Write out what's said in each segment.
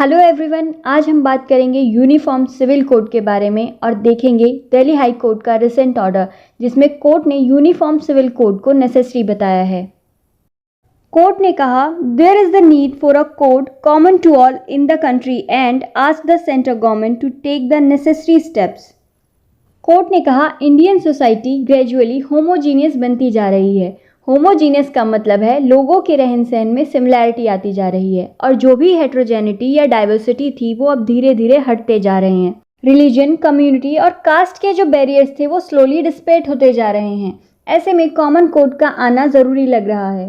Hello everyone, आज हम बात करेंगे यूनिफॉर्म सिविल कोड के बारे में और देखेंगे दिल्ली हाई कोर्ट का रिसेंट ऑर्डर जिसमें कोर्ट ने यूनिफॉर्म सिविल कोड को नेसेसरी बताया है। कोर्ट ने कहा there is the need for a code common to all in the country and ask the central government to take the necessary steps. Court ने कहा Indian society gradually homogeneous बनती जा रही है। होमोजीनियस का मतलब है लोगों के रहन सहन में सिमिलैरिटी आती जा रही है और जो भी हेट्रोजेनिटी या डाइवर्सिटी थी वो अब धीरे धीरे हटते जा रहे हैं। रिलीजन, कम्युनिटी और कास्ट के जो बैरियर्स थे वो स्लोली डिस्पेट होते जा रहे हैं। ऐसे में कॉमन कोड का आना ज़रूरी लग रहा है।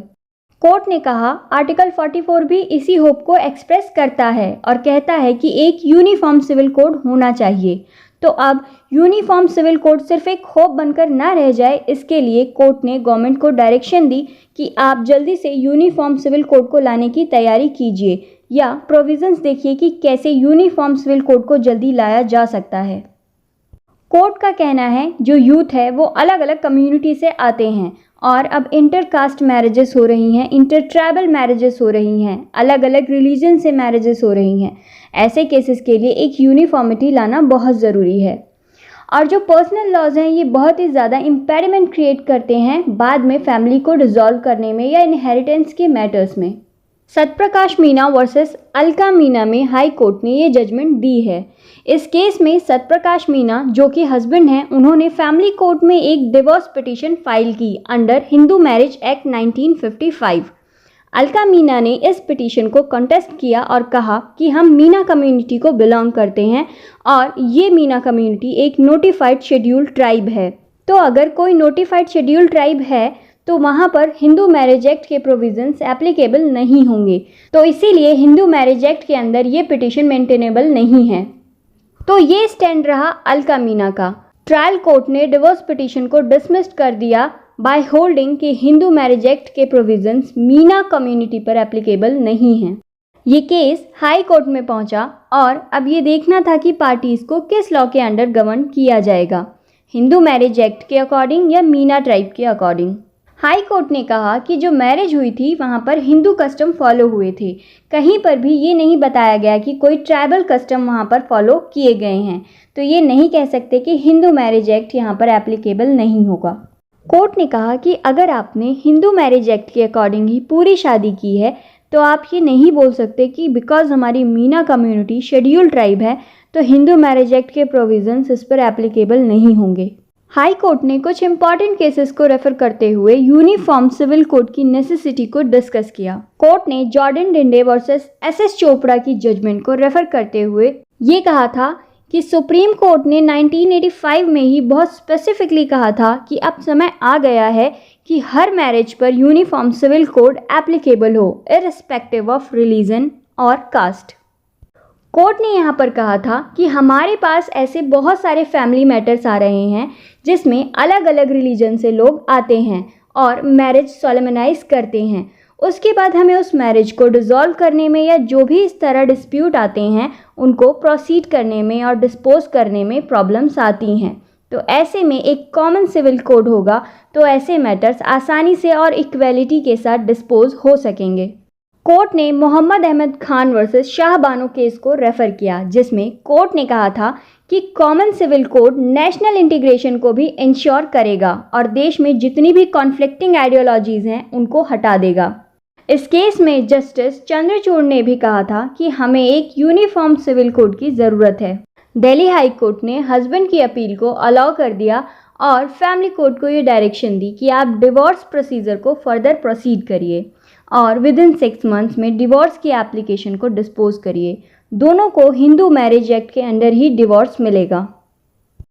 कोर्ट ने कहा आर्टिकल 44 भी इसी होप को एक्सप्रेस करता है और कहता है कि एक यूनिफॉर्म सिविल कोड होना चाहिए। तो अब यूनिफॉर्म सिविल कोड सिर्फ एक होप बनकर ना रह जाए, इसके लिए कोर्ट ने गवर्नमेंट को डायरेक्शन दी कि आप जल्दी से यूनिफॉर्म सिविल कोड को लाने की तैयारी कीजिए या प्रोविजंस देखिए कि कैसे यूनिफॉर्म सिविल कोड को जल्दी लाया जा सकता है। कोर्ट का कहना है जो यूथ है वो अलग अलग कम्युनिटी से आते हैं और अब इंटर कास्ट मैरिजेस हो रही हैं, इंटर ट्राइबल मैरिजेस हो रही हैं, अलग अलग रिलीजन से मैरिजेस हो रही हैं। ऐसे केसेस के लिए एक यूनिफॉर्मिटी लाना बहुत ज़रूरी है। और जो पर्सनल लॉज हैं ये बहुत ही ज़्यादा इम्पेडिमेंट क्रिएट करते हैं बाद में फैमिली को डिसॉल्व करने में या इनहेरिटेंस के मैटर्स में। सत्यप्रकाश मीना वर्सेस अलका मीना में हाई कोर्ट ने ये जजमेंट दी है। इस केस में सत्यप्रकाश मीना जो कि हस्बैंड हैं, उन्होंने फैमिली कोर्ट में एक डिवोर्स पिटीशन फाइल की under Hindu marriage act 1955। Alka Meena ने इस पिटीशन को कंटेस्ट किया और कहा कि हम मीना कम्युनिटी को बिलोंग करते हैं और ये मीना कम्युनिटी एक नोटिफाइड शेड्यूल्ड ट्राइब है। तो अगर कोई नोटिफाइड शेड्यूल्ड ट्राइब है तो वहाँ पर हिंदू मैरिज एक्ट के प्रोविजंस एप्लीकेबल नहीं होंगे, तो इसीलिए हिंदू मैरिज एक्ट के अंदर ये पिटीशन मेंटेनेबल नहीं है। तो ये स्टैंड रहा अलका मीना का। ट्रायल कोर्ट ने डिवोर्स पिटीशन को डिसमिस्ड कर दिया बाय होल्डिंग कि हिंदू मैरिज एक्ट के प्रोविजंस मीना कम्युनिटी पर एप्लीकेबल नहीं हैं। ये केस हाई कोर्ट में पहुंचा और अब ये देखना था कि पार्टीज को किस लॉ के अंडर गवर्न किया जाएगा, हिंदू मैरिज एक्ट के अकॉर्डिंग या मीना ट्राइब के अकॉर्डिंग। हाई कोर्ट ने कहा कि जो मैरिज हुई थी वहाँ पर हिंदू कस्टम फॉलो हुए थे। कहीं पर भी ये नहीं बताया गया कि कोई ट्राइबल कस्टम वहाँ पर फॉलो किए गए हैं, तो ये नहीं कह सकते कि हिंदू मैरिज एक्ट यहाँ पर एप्लीकेबल नहीं होगा। कोर्ट ने कहा कि अगर आपने हिंदू मैरिज एक्ट के अकॉर्डिंग ही पूरी शादी की है तो आप ये नहीं बोल सकते कि बिकॉज हमारी मीना कम्युनिटी शेड्यूल्ड ट्राइब है तो हिंदू मैरिज एक्ट के प्रोविजंस इस पर एप्लीकेबल नहीं होंगे। हाई कोर्ट ने कुछ इंपॉर्टेंट केसेस को रेफर करते हुए यूनिफॉर्म सिविल कोड की नेसेसिटी को डिस्कस किया। कोर्ट ने जॉर्डन डिंडे वर्सेस एसएस चोपड़ा की जजमेंट को रेफर करते हुए ये कहा था कि सुप्रीम कोर्ट ने 1985 में ही बहुत स्पेसिफिकली कहा था कि अब समय आ गया है कि हर मैरिज पर यूनिफॉर्म सिविल कोड एप्लीकेबल हो इररिस्पेक्टिव ऑफ रिलीजन और कास्ट। कोर्ट ने यहाँ पर कहा था कि हमारे पास ऐसे बहुत सारे फैमिली मैटर्स आ रहे हैं जिसमें अलग अलग रिलीजन से लोग आते हैं और मैरिज सोलेमनाइज करते हैं। उसके बाद हमें उस मैरिज को डिसॉल्व करने में या जो भी इस तरह डिस्प्यूट आते हैं उनको प्रोसीड करने में और डिस्पोज करने में प्रॉब्लम्स आती हैं। तो ऐसे में एक कॉमन सिविल कोड होगा तो ऐसे मैटर्स आसानी से और इक्वेलिटी के साथ डिस्पोज हो सकेंगे। कोर्ट ने मोहम्मद अहमद खान वर्सेस शाह बानो केस को रेफर किया जिसमें कोर्ट ने कहा था कि common civil code national integration को भी इंश्योर करेगा और देश में जितनी भी कॉन्फ्लिक्टिंग आइडियोलॉजीज़ हैं उनको हटा देगा। इस केस में जस्टिस चंद्रचूड़ ने भी कहा था कि हमें एक यूनिफॉर्म सिविल कोड की ज़रूरत है। दिल्ली हाई कोर्ट ने हस्बैंड की अपील को अलाउ कर दिया और फैमिली कोर्ट को ये डायरेक्शन दी कि आप डिवोर्स प्रोसीजर को फर्दर प्रोसीड करिए और विद इन 6 मंथ्स में डिवोर्स की एप्लीकेशन को डिस्पोज करिए। दोनों को हिंदू मैरिज एक्ट के अंडर ही डिवोर्स मिलेगा।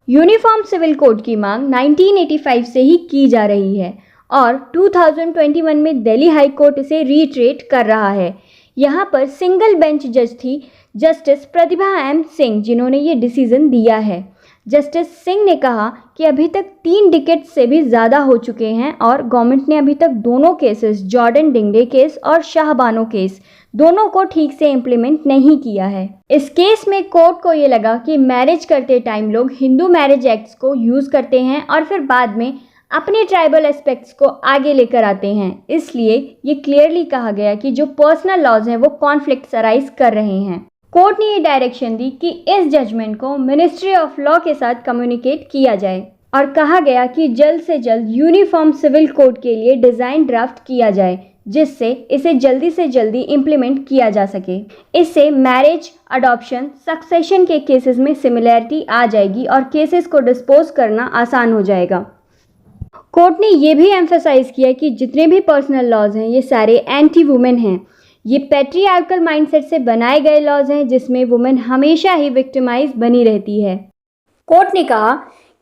यूनिफॉर्म सिविल कोड की मांग 1985 से ही की जा रही है और 2021 में दिल्ली हाई कोर्ट इसे रीट्रेट कर रहा है। यहाँ पर सिंगल बेंच जज थी जस्टिस प्रतिभा एम सिंह जिन्होंने ये डिसीजन दिया है। जस्टिस सिंह ने कहा कि अभी तक 3 डिकेड से भी ज़्यादा हो चुके हैं और गवर्नमेंट ने अभी तक दोनों केसेस जॉर्डन डिंडे केस और शाहबानो केस दोनों को ठीक से इम्प्लीमेंट नहीं किया है। इस केस में कोर्ट को ये लगा कि मैरिज करते टाइम लोग हिंदू मैरिज एक्ट्स को यूज़ करते हैं और फिर बाद में अपने ट्राइबल एस्पेक्ट्स को आगे लेकर आते हैं, इसलिए ये क्लियरली कहा गया कि जो पर्सनल लॉज हैं वो कॉन्फ्लिक्ट्स अराइज कर रहे हैं। कोर्ट ने ये डायरेक्शन दी कि इस जजमेंट को मिनिस्ट्री ऑफ लॉ के साथ कम्युनिकेट किया जाए और कहा गया कि जल्द से जल्द यूनिफॉर्म सिविल कोड के लिए डिज़ाइन ड्राफ्ट किया जाए, जिससे इसे जल्दी से जल्दी इम्प्लीमेंट किया जा सके। इससे मैरिज, अडॉप्शन, सक्सेशन के केसेस में सिमिलैरिटी आ जाएगी और केसेस को डिस्पोज करना आसान हो जाएगा। कोर्ट ने ये भी एम्फेसाइज किया कि जितने भी पर्सनल लॉज हैं ये सारे एंटी वुमेन हैं। ये पैट्रियार्कल माइंडसेट से बनाए गए लॉज हैं जिसमें वुमेन हमेशा ही विक्टिमाइज बनी रहती है। कोर्ट ने कहा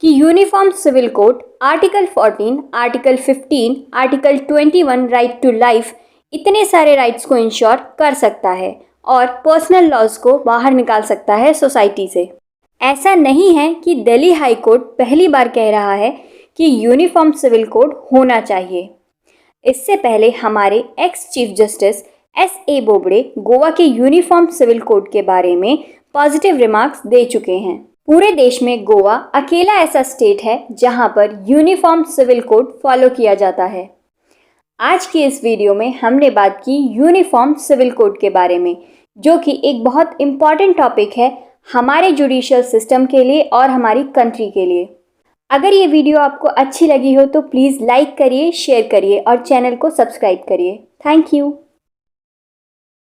कि uniform civil code article 14, article 15, article 21 right to life इतने सारे राइट्स को इंश्योर कर सकता है और पर्सनल लॉज को बाहर निकाल सकता है सोसाइटी से। ऐसा नहीं है कि दिल्ली हाई कोर्ट पहली बार कह रहा है कि यूनिफॉर्म सिविल कोड होना चाहिए। इससे पहले हमारे ex chief justice S.A. Bobde Goa के यूनिफॉर्म सिविल कोड के बारे में पॉजिटिव रिमार्क्स दे चुके हैं। पूरे देश में गोवा अकेला ऐसा स्टेट है जहां पर यूनिफॉर्म सिविल कोड फॉलो किया जाता है। आज की इस वीडियो में हमने बात की यूनिफॉर्म सिविल कोड के बारे में, जो कि एक बहुत इम्पॉर्टेंट टॉपिक है हमारे जुडिशियल सिस्टम के लिए और हमारी कंट्री के लिए। अगर ये वीडियो आपको अच्छी लगी हो तो प्लीज़ लाइक करिए, शेयर करिए और चैनल को सब्सक्राइब करिए। Thank you.